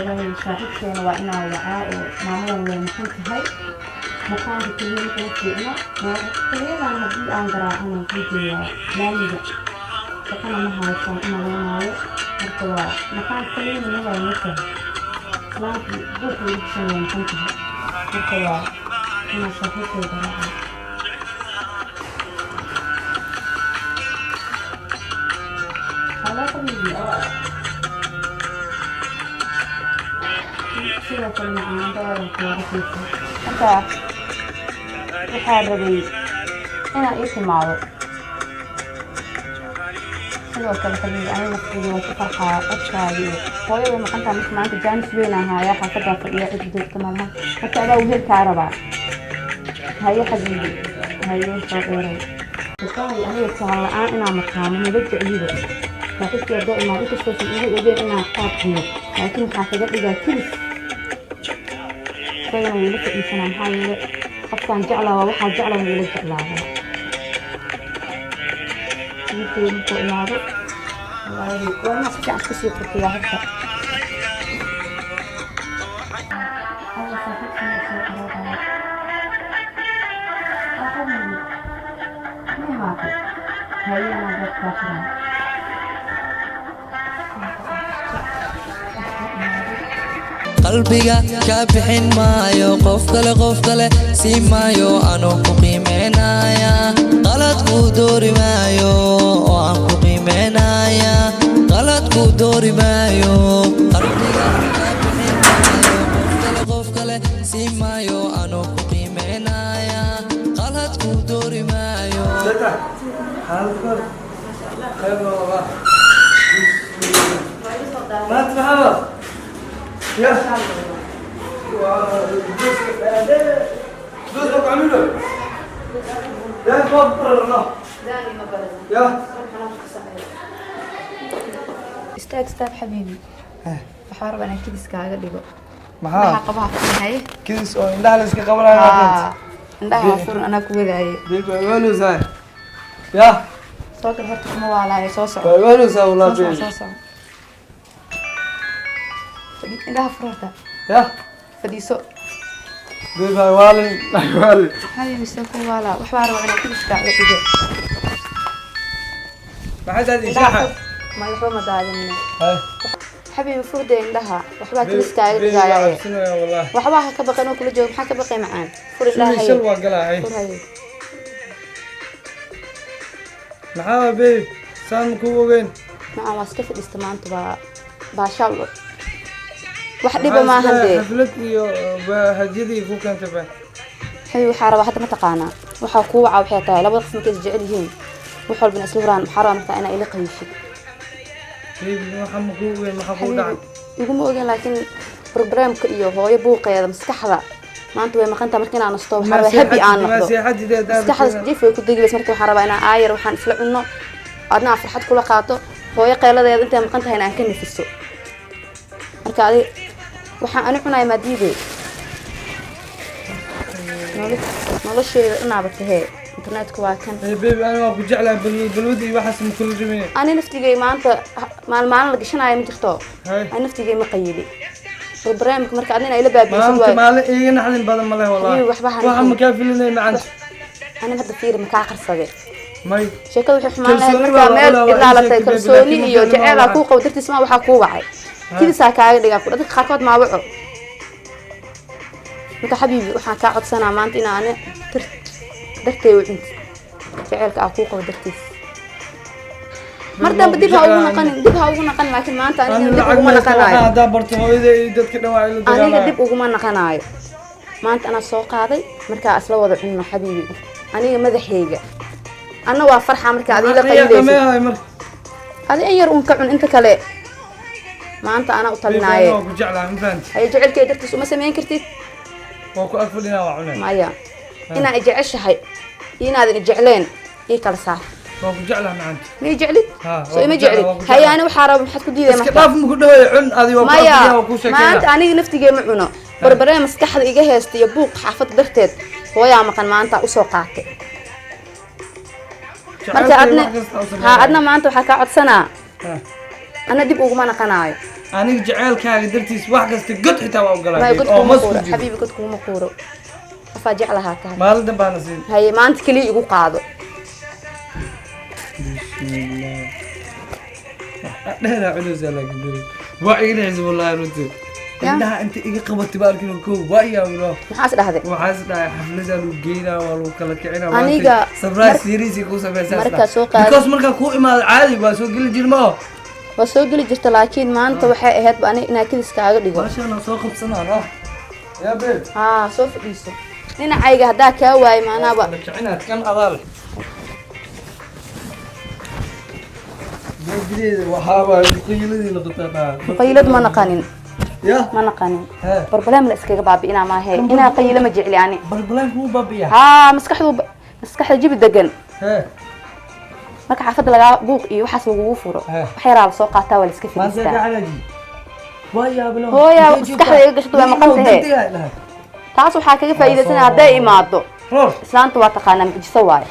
والله صاحبتي وأنا وعاء وماما ومحمد هاي مكان بكلين كلنا وكلنا هدي أنقرأ أنا كنت لامجة فكنا ما هاي كان أنا وياه مرتوا مكان كلين من هو المكان لكن بقول شيء كنت مرتوا أنا صاحبتي بروح على طبيعي sidoo kale macaan dooranka waa rasiisa marka waxaa rabay inaan ii timaado sidoo kale xabiibi aniga naftiga waa ku farxaa codkaagii hooyada maqantaa marka maanta jaanis weyn ahaayaa xaafadaa fadhiya cid joogta maalmaha marka adaa wehelkaa rabaa haye xabiibi haye soo dheeray waxay aniga sahal la-aan inaan maqaamo nabad jeclida saaxiibkii haddoo imaado inkastoosan iga ogeen inaan qaadkiyo laakiin waxaa kaga dhigaa kilis isagana wuu ila fadhiisanaa maxaa yeele qofkaan jeclaa waa waxaa jecla wuu ila jeclaada wiilkeyga markuu imaado wallaahi waa inaa si fiican isku sii furkiyaa horta alla saaxiibkii soo qaroobaya aqoonigi ma imaatay haye anaa beertaa furaa qalbiga ka bixin maayo qof kale si maayo anoo ku qiimeynaya qalad ku doori maayo oo aan ku qiimeynaya qalad ku doori maayo qalbiga ka bixin maayo qof kale si maayo anoo ku qiimeynaya qalad ku doori maayo data halka khayro waa ma tafahmo يا دوس عملوا يا كبر الله يا استاذ حبيبي waxaan rabaa inaan kidis kaaga dhigo maxaa qabaha furnahay kidis oo indhaha la iska qabanaayo indhaha furn anaa ku wadaaye digo wanu saa ya soo kale horta kuma waalaayo soo soco wanu saa wallahi soo soco indhaha furta ya fadhiiso digo waalin حبيبي سوف ولا وحوار وانا كل شيء يجي ما حد هذه شاحة ما يحرم دادنا هاي حبيبي فود عندها وحبا كل شيء يجي جاي والله وحبا كبقى نو كل جو حكى بقي معان فور الله هي شلوة قلها هاي معاه بيب سام كوبين مع واسكف الاستمان تبا باشالو واحد يبقى ما هندي حفلتي وهديتي فوق كانت بقى حبيبي waxaa rabaa hadda ma taqaana waxa ku waca waxay tahay labada qism ka jecel yihiin wax walba isla waraan xaraam ta ina ila qayshid حبيبي محمد كوبين محمود دعم iguma ogeyn laakiin programka iyo hooyo buuqeeda maskaxda maanta way maqanta markii aan nasto waxa rabaa happy aan noqdo maskaxda jif way ku digi bas markii waxa rabaa inaan aayar waxaan isla cunno adna farxad kula qaato hooyo qeeladeeda inta maqanta inaan ka nafiso marka adiga waxaan ani cunay maadiide nolosheeda inaaba tahee internetka waa kan بيبي انا ما بجعلها بالودي وحس من كل جميع ani naftigay maanta maalin la gashanayo ma jirto هاي ani naftigay ma qayili barnaamijka marka adina ila baabiisid ما انت ما اي نحن بدل ما له والله waxaan ma ka filinay macanta ani hadda fiir ma ka qarsade may sheekadu waxay xumaan lahayd marka meel ilaalatay kalsooni iyo jacayl ku qabo dartiis ma waxa ku wacay kidisaa kaaga dhigaa dadka qaarkood ma waco marka xabiibi waxaan ka codsanaa maanta in aan dartay u cunto jacaylka ku qabo dartiis marta dib ha ugu naqan laakiin maanta aniga dib ugu naqanayo hada barto hooyada iyo dadka dhawaa ila dagaalay aniga dib ugu naqanayo maanta ana soo qaaday marka asla wada cunno xabiibi aniga madaxayga ana waa farxa marka adiga la qaydayso adi ay yar un ka cun inta kale maanta ana u talnaaye ku jeclaa ma fahanti ay jacaylkay dartiis uma sameyn kartid waa ku afulina waa cunay maya ina jeceshahay inaad jecleen ii kala saar waa ku jeclaa macanta ma jeclid soo ma jeclid hayani waxa rabo maxad ku diiday iska dhaaf ma ku dhawaay cun adi waa ku afulina waa ku sheekay maanta aniga naftigay ma cuno barbare maskaxda iga heesta iyo buuq xaafad darteed hooyaa maqan maanta u soo qaatay marka adna maanta waxa ka codsanaa ana dib ugu ma naqanayo أنا جعلك هذا درتيس واحد استقط حتى وأقول ما يقول مقورة حبيبي قلت مقورة أفاجئ لها كان ما لدن بانسين هي ما أنت كلي يقول قاعدة بسم الله لا عدوز على قدري وعيني حزب الله رنتي إنها أنت إيه قبضت بالك الكوب ويا ولا محاسد هذا وحاسد حفلة لوجينا ولا كلا كعنا أنيقا سبرايز سيريز يكون سبرايز مركز سوق because مركز كوي ما عادي بس وقل الجرمه وسوق اللي جرت لكن ما أنت وحى هاد بأني إنها كذا سكاغ ديقو ما شاء الله سوق بسنة راح يا بيت سوف ديسو نينا عايقة هداك واي ما أنا بقى كعنا كان أضال جديد وحابة قيلة لقطتها قيلة ما نقانين يا ما نقانين بربلام لا اسكيغ بابي إنا ما هي إنا قيلة ما جعلي يعني بربلام مو بابيا مسكحدو جيب الدقن marka xafada laga buuq iyo waxaas lagu furo waxay raab soo qaataa wal iska fiirstaa ma calaji waya balo hooya iskaxda iga gasho waa maqan tahay taas waxa kaga faa'iideysan haday imaado islaanta waa taqaana mujiso waay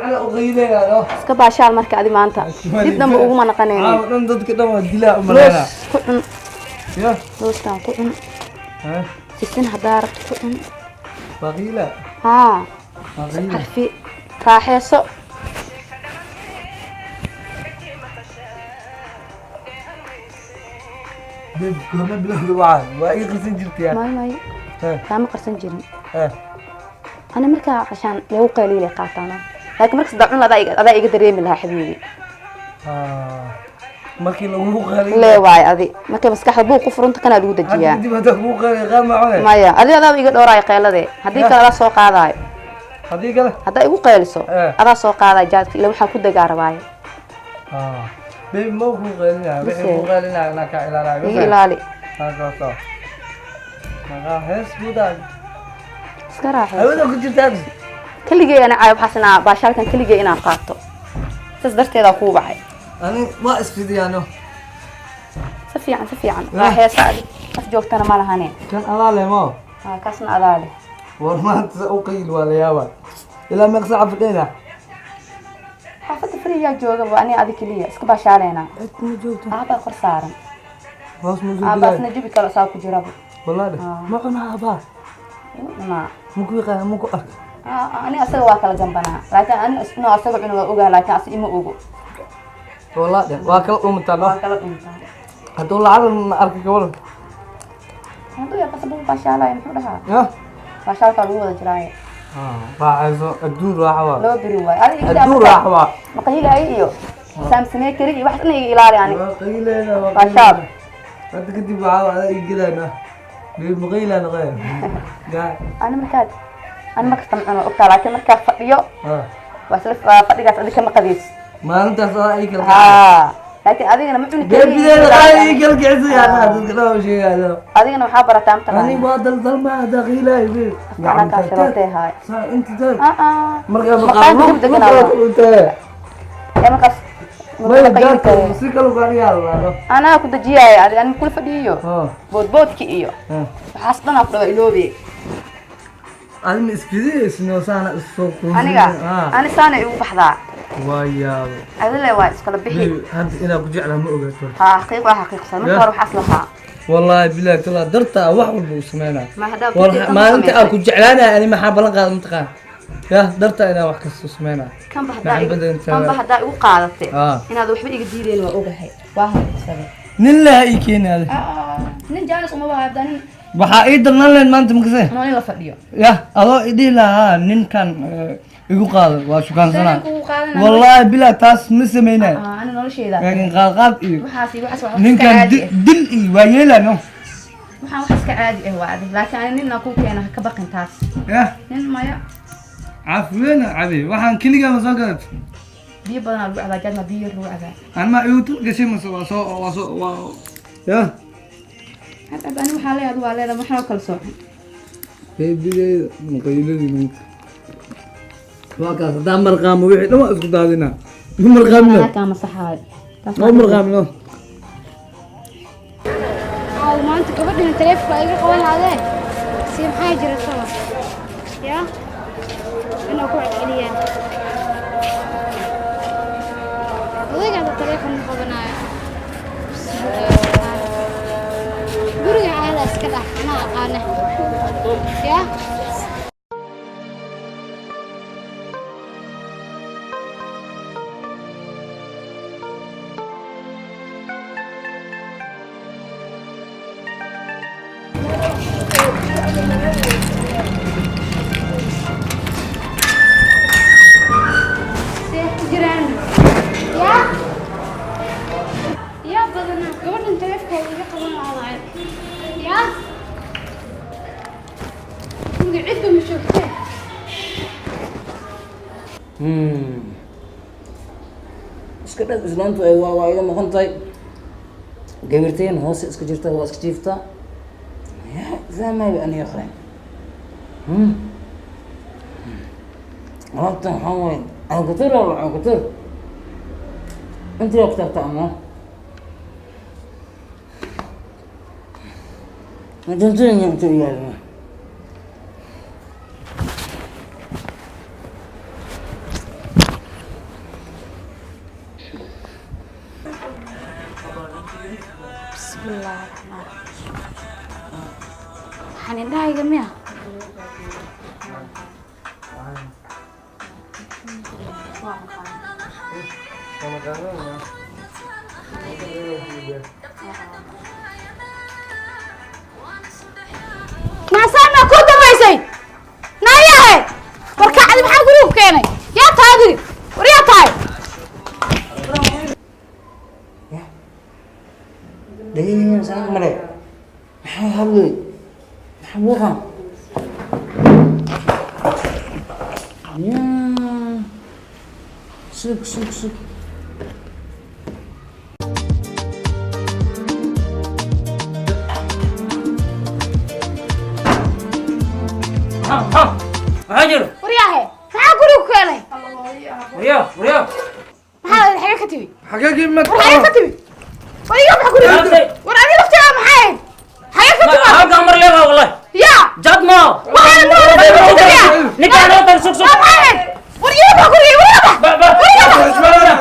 على أغيلة iska baashaal marka adi maanta dib dambe ugu ma naqanayno dhan dadka dhan waa dilaa u maleena ya doostan ku cun sisin hadaar ku cun baqiila عارفي راحيسو بيب كنا بلاد وعاد واي قرسن جرتي يعني ماي كان قرسن جيرين انا مركا عشان لو قليل قاطانا لكن مركز دعون ادا ايغا دريمي لها حبيبي markii lagu qaalay lee waay adi markay maskaxda buuq ku furunta kana lagu dajiyaa hadii dib lagu qaalay qaal ma cunay maya adi adaa iga dhooray qeylade hadii kala la soo qaadayo hadii kale hadaa igu qeyliso adaa soo qaaday jaadki ila waxa ku dagaarabay bee ma ku qeylina wixii ku qeylina ana ka ilaaliyo ilaali soo ma hees budan iska raaxay awada ku jirtaa kaligay ana caayib xasana baashalkan kaligay inaan qaato sas darteeda ku bacay أنا ما أسفيديانو. سفيعا راح يساعد أفجوكتنا ما لهاني كان أضالي ما كاسنا أضالي والله أقيل ولا يابا إلا ما يقصع في الليلة حافظ فريا جوجا وأنا أذيك ليه اسكبا شالينا أنت جوجا أبا خسارة خلاص موجود أبا نجيب كلا ساكو جرابو والله ده ما قلنا أبا ما ممكن يقال ممكن أنا أسوي واكل جنبنا لكن أنا أسوي عنو أوجا لكن أسوي إما أوجو والله ده واكل أمتنا واكل أمتنا هدول العالم أركي قبل هدول يا قصبوا باشالا يمحولها يا باشالا كانوا ولا جراي باعزو الدور راحوا لو بريوا هذه الدور راحوا مقيل أيو سامسونج كري واحد إني إلاري يعني مقيل أنا باشال أنت كنت بعاو على يجي أنا مقيل أنا غير أنا مركز أنا ما كنت أنا أكتر لكن مركز فديو وأسلف فدي قاعد أديك مقديس ما أنت صايك لكن أنا ما بني كريم أنا قلت عزي أنا تقول شيء هذا أنا محابرة تامتها أنا بادل ظلمة دقيلة يبي أنا كاشرتي هاي أنت تر مركز يا مركز أنا كنت جيا أنا كل فديو بود كيو حاسبنا أقرأ إلوبي أنا مسكين إنه سانا السوق أنا سانا يوم بحذا ويا هذا اللي وايد كلا بحي هذا أنا بجي على مؤقت حقيقة سامي صار وحصلها والله بالله كلا درتها وحول بوسمينا ما ما أنت أكو جعلانة أنا ما حاب لقى منطقة يا درتها أنا وحكي سمينا كم بحدا وقعدتي هنا ذو حبي جديدين وأوجهي واحد سبب نلا يكين هذا نجالس وما بعدين waxaa ii darnaan maanta makasay nooni la fadhiyo ya adoo idii lahaa ninkan igu qaado waa shukaansanaa wallahi bilaa taas ma sameynaa ana nolosheeda laakiin qaad iyo waxaas ninkan dil iyo waa yeelano waxaan wax iska caadi ah waadi laakiin ninna ku keena ka baqin taas ya nin maya caafimaadna cabi waxaan kaliya ma soo gaad biyo badan lagu cabaa jadna biyo lagu cabaa anma iitu gashay ma soo ya أنا محالي هذا ولا هذا محاول كل صوت. في بداية مقيلين واقع صدام مرقام ويحد لما أسكت هذينا مرقام له. كام صحاي. ما مرقام له. ما أنت قبل من تلف فايق قوان هذا. سيم حاجر الصلاة. يا. أنا أقول عليا. وذيك هذا التليفون قبلنا. guriga caada iska dhaaf ma aqaana ya jiraan ya ya badana gabadhan telefoonka iga qaban lahayd ya guriga cidba ma joogtee iska dhad islaantu ay waa iga maqan tahay gabarteen hoose iska jirta waa iska jiiftaa ya fahmay aan yaqaan alaabtan waxaa waaye caankutur wala caankutur intii waqti hata ama madantunya intuu yaalma waxaan indhahayga miya naasaana ku dambaysay naayahe warkacdi maxaa gurigu keenay yaa tahay adigi war yaa tahay dhageynayaa sanad male maxay hadlay maxaa buuqan sug maxaa jiro waryaahe maxaa gurigu keenay waryo maxaa xagee ka timi xagee ka imid war xagee ka timi war iga maxa guriga war adiga laftigaa maxay xagee ka timi halkaan mar leedaha wallahi ya jad ma waxaan ma ninkaan ninkaan oo tan sug war iga maxa guriga war iga maxa